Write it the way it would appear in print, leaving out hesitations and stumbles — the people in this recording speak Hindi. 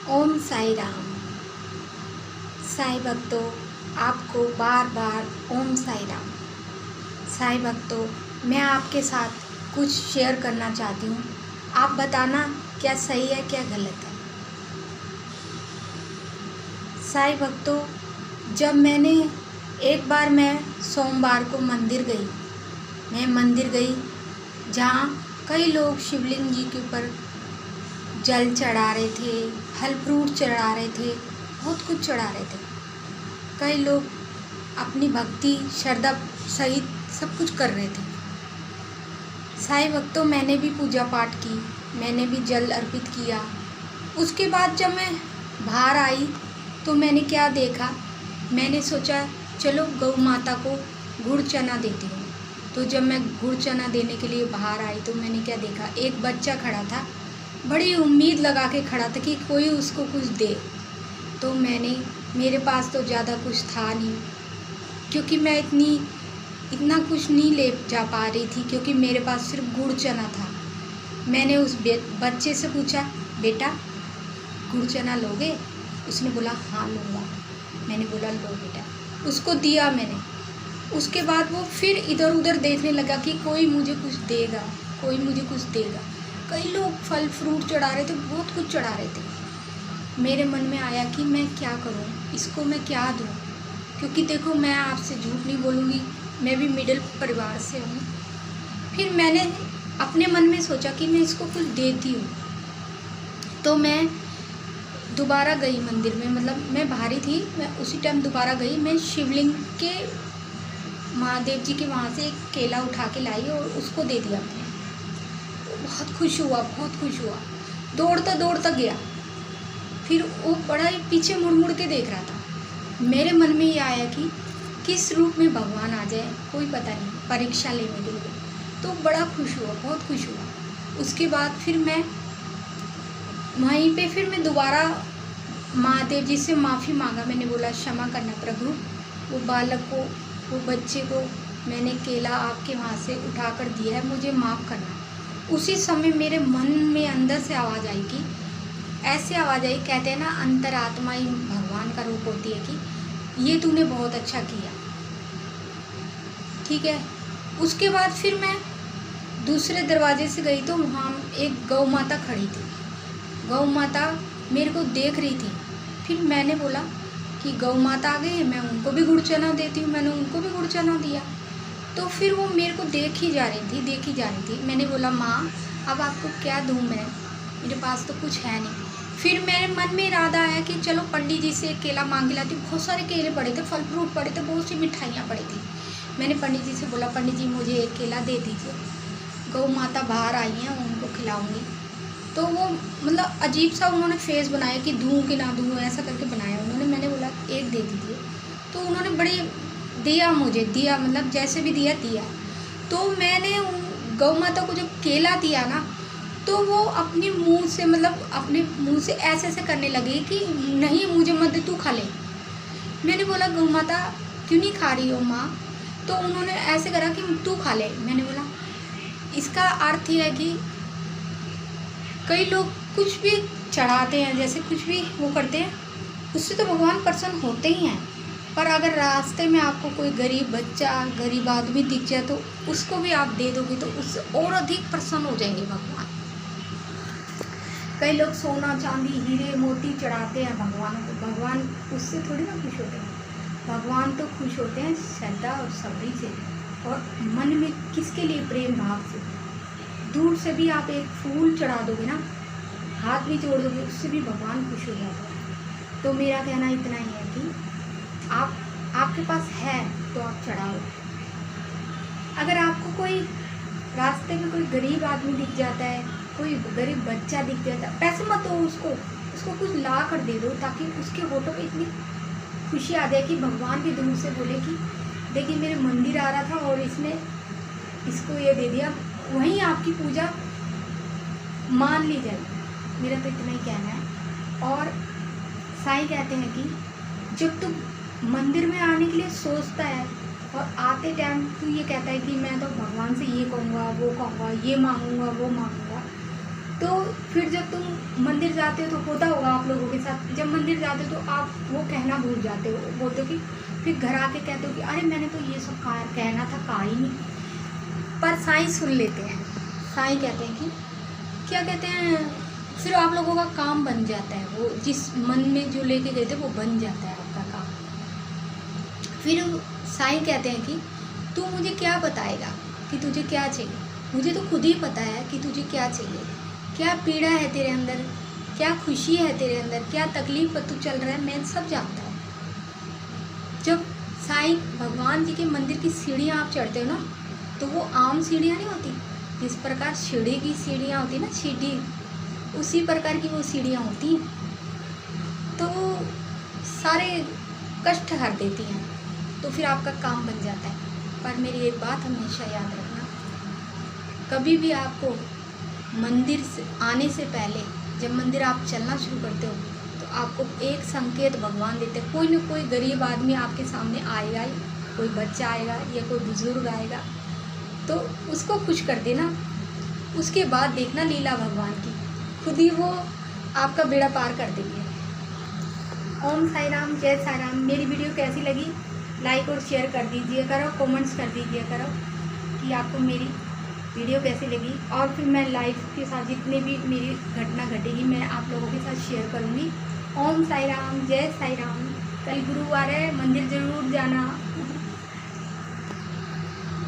ओम साई राम। साई भक्तों, आपको बार बार ओम साई राम। साई भक्तों, मैं आपके साथ कुछ शेयर करना चाहती हूँ। आप बताना क्या सही है क्या गलत है। साई भक्तों, जब एक बार मैं सोमवार को मंदिर गई। मैं मंदिर गई जहाँ कई लोग शिवलिंग जी के ऊपर जल चढ़ा रहे थे, फल फ्रूट चढ़ा रहे थे, बहुत कुछ चढ़ा रहे थे। कई लोग अपनी भक्ति श्रद्धा सहित सब कुछ कर रहे थे। साई भक्तों, मैंने भी पूजा पाठ की, मैंने भी जल अर्पित किया। उसके बाद जब मैं बाहर आई तो मैंने क्या देखा, मैंने सोचा चलो गौ माता को गुड़ चना देती हूँ। तो जब मैं गुड़ चना देने के लिए बाहर आई तो मैंने क्या देखा, एक बच्चा खड़ा था, बड़ी उम्मीद लगा के खड़ा था कि कोई उसको कुछ दे। तो मेरे पास तो ज़्यादा कुछ था नहीं, क्योंकि मैं इतना कुछ नहीं ले जा पा रही थी, क्योंकि मेरे पास सिर्फ गुड़ चना था। मैंने उस बच्चे से पूछा, बेटा गुड़ चना लोगे? उसने बोला हाँ लूँगा। मैंने बोला लो बेटा, उसको दिया मैंने। उसके बाद वो फिर इधर उधर देखने लगा कि कोई मुझे कुछ देगा, कोई मुझे कुछ देगा। कई लोग फल फ्रूट चढ़ा रहे थे, बहुत कुछ चढ़ा रहे थे। मेरे मन में आया कि मैं क्या करूं, इसको मैं क्या दूं, क्योंकि देखो मैं आपसे झूठ नहीं बोलूँगी, मैं भी मिडिल परिवार से हूँ। फिर मैंने अपने मन में सोचा कि मैं इसको कुछ देती हूँ। तो मैं दोबारा गई मंदिर में, मतलब मैं बाहर ही थी, मैं उसी टाइम दोबारा गई। मैं शिवलिंग के महादेव जी के वहाँ से एक केला उठा के लाई और उसको दे दिया मैंने। बहुत खुश हुआ, बहुत खुश हुआ, दौड़ता गया। फिर वो बड़ा ही पीछे मुड़ मुड़ के देख रहा था। मेरे मन में ये आया कि किस रूप में भगवान आ जाए, कोई पता नहीं, परीक्षा लेने के लिए। तो बड़ा खुश हुआ, बहुत खुश हुआ। उसके बाद फिर मैं वहीं पे फिर मैं दोबारा महादेव जी से माफ़ी मांगा। मैंने बोला क्षमा करना प्रभु, वो बालक को, वो बच्चे को मैंने केला आपके वहाँ से उठा कर दिया है, मुझे माफ़ करना। उसी समय मेरे मन में अंदर से आवाज़ आई कि ऐसे आवाज़ आई, कहते हैं ना अंतरात्मा ही भगवान का रूप होती है, कि ये तूने बहुत अच्छा किया। ठीक है। उसके बाद फिर मैं दूसरे दरवाजे से गई तो वहाँ एक गौ माता खड़ी थी। गौ माता मेरे को देख रही थी। फिर मैंने बोला कि गौ माता आ गई है, मैं उनको भी गुड़ चना देती हूँ। मैंने उनको भी गुड़ चना दिया। तो फिर वो मेरे को देख ही जा रही थी। मैंने बोला माँ अब आपको क्या दूँ मैं, मेरे पास तो कुछ है नहीं। फिर मेरे मन में इरादा आया कि चलो पंडित जी से केला मांग के लाती हूँ। बहुत सारे केले पड़े थे, फल फ्रूट पड़े थे, बहुत सी मिठाइयाँ पड़ी थी। मैंने पंडित जी से बोला पंडित जी मुझे एक केला दे दीजिए, गौ माता बाहर आई हैं, उनको खिलाऊँगी। तो वो मतलब अजीब सा उन्होंने फेस बनाया कि दूँ कि ना दूँ, ऐसा करके बनाया उन्होंने। मैंने बोला एक दे दीजिए। तो उन्होंने बड़ी दिया, मतलब जैसे भी दिया। तो मैंने गौ माता को जब केला दिया ना, तो वो अपने मुंह से ऐसे करने लगी कि नहीं मुझे मत दे, तू खा ले। मैंने बोला गौ माता क्यों नहीं खा रही हो माँ? तो उन्होंने ऐसे करा कि तू खा ले। मैंने बोला इसका अर्थ ये है कि कई लोग कुछ भी चढ़ाते हैं, जैसे कुछ भी वो करते हैं, उससे तो भगवान प्रसन्न होते ही हैं। पर अगर रास्ते में आपको कोई गरीब बच्चा, गरीब आदमी दिख जाए तो उसको भी आप दे दोगे तो उससे और अधिक प्रसन्न हो जाएंगे भगवान। कई लोग सोना चांदी हीरे मोती चढ़ाते हैं भगवान को, भगवान उससे थोड़ी ना खुश होते हैं। भगवान तो खुश होते हैं श्रद्धा और सब्री से, और मन में किसके लिए प्रेम भाव से। दूर से भी आप एक फूल चढ़ा दोगे ना, हाथ भी जोड़ दोगे, उससे भी भगवान खुश हो जाते हैं। तो मेरा कहना इतना ही है कि आपके पास है तो आप चढ़ाओ। अगर आपको कोई रास्ते में कोई गरीब आदमी दिख जाता है, कोई गरीब बच्चा दिख जाता है, पैसे मत दो उसको कुछ ला कर दे दो, ताकि उसके होठों पे इतनी खुशी आ जाए कि भगवान भी दूर से बोले कि देखिए मेरे मंदिर आ रहा था और इसने इसको ये दे दिया। वहीं आपकी पूजा मान ली जाए। मेरा तो इतना ही कहना है। और साईं कहते हैं कि जब तू मंदिर में आने के लिए सोचता है और आते टाइम तू ये कहता है कि मैं तो भगवान से ये कहूँगा, वो कहूँगा, ये मांगूंगा, वो मांगूंगा, तो फिर जब तुम मंदिर जाते हो तो होता होगा आप लोगों के साथ, जब मंदिर जाते हो तो आप वो कहना भूल जाते हो, बोलते हो कि फिर घर आके कहते हो कि अरे मैंने तो ये सब कहना था, कहा ही नहीं। पर साईं सुन लेते हैं। साईं कहते हैं कि क्या कहते हैं, फिर आप लोगों का काम बन जाता है, वो जिस मन में जो लेके गए थे वो बन जाता है आपका काम। फिर साईं कहते हैं कि तू मुझे क्या बताएगा कि तुझे क्या चाहिए, मुझे तो खुद ही पता है कि तुझे क्या चाहिए, क्या पीड़ा है तेरे अंदर, क्या खुशी है तेरे अंदर, क्या तकलीफ पर तू चल रहा है, मैं सब जानता हूँ। जब साईं भगवान जी के मंदिर की सीढ़ियाँ आप चढ़ते हो ना, तो वो आम सीढ़ियाँ नहीं होती, जिस प्रकार सीढ़ी की सीढ़ियाँ होती ना, सीढ़ी उसी प्रकार की वो सीढ़ियाँ होती हैं, तो वो सारे कष्ट हर देती हैं, तो फिर आपका काम बन जाता है। पर मेरी एक बात हमेशा याद रखना, कभी भी आपको मंदिर से आने से पहले, जब मंदिर आप चलना शुरू करते हो, तो आपको एक संकेत भगवान देते हैं। कोई न कोई गरीब आदमी आपके सामने आएगा ही, कोई बच्चा आएगा या कोई बुजुर्ग आएगा, तो उसको खुश कर देना। उसके बाद देखना लीला भगवान की, खुद ही वो आपका बेड़ा पार कर देंगे। ओम साई राम, जय साई राम। मेरी वीडियो कैसी लगी लाइक और शेयर कर दीजिए करो, कमेंट्स कर दीजिए करो कि आपको मेरी वीडियो कैसी लगी। और फिर मैं लाइव के साथ जितने भी मेरी घटना घटेगी मैं आप लोगों के साथ शेयर करूँगी। ओम साई राम, जय साई राम। कल गुरुवार है, मंदिर ज़रूर जाना।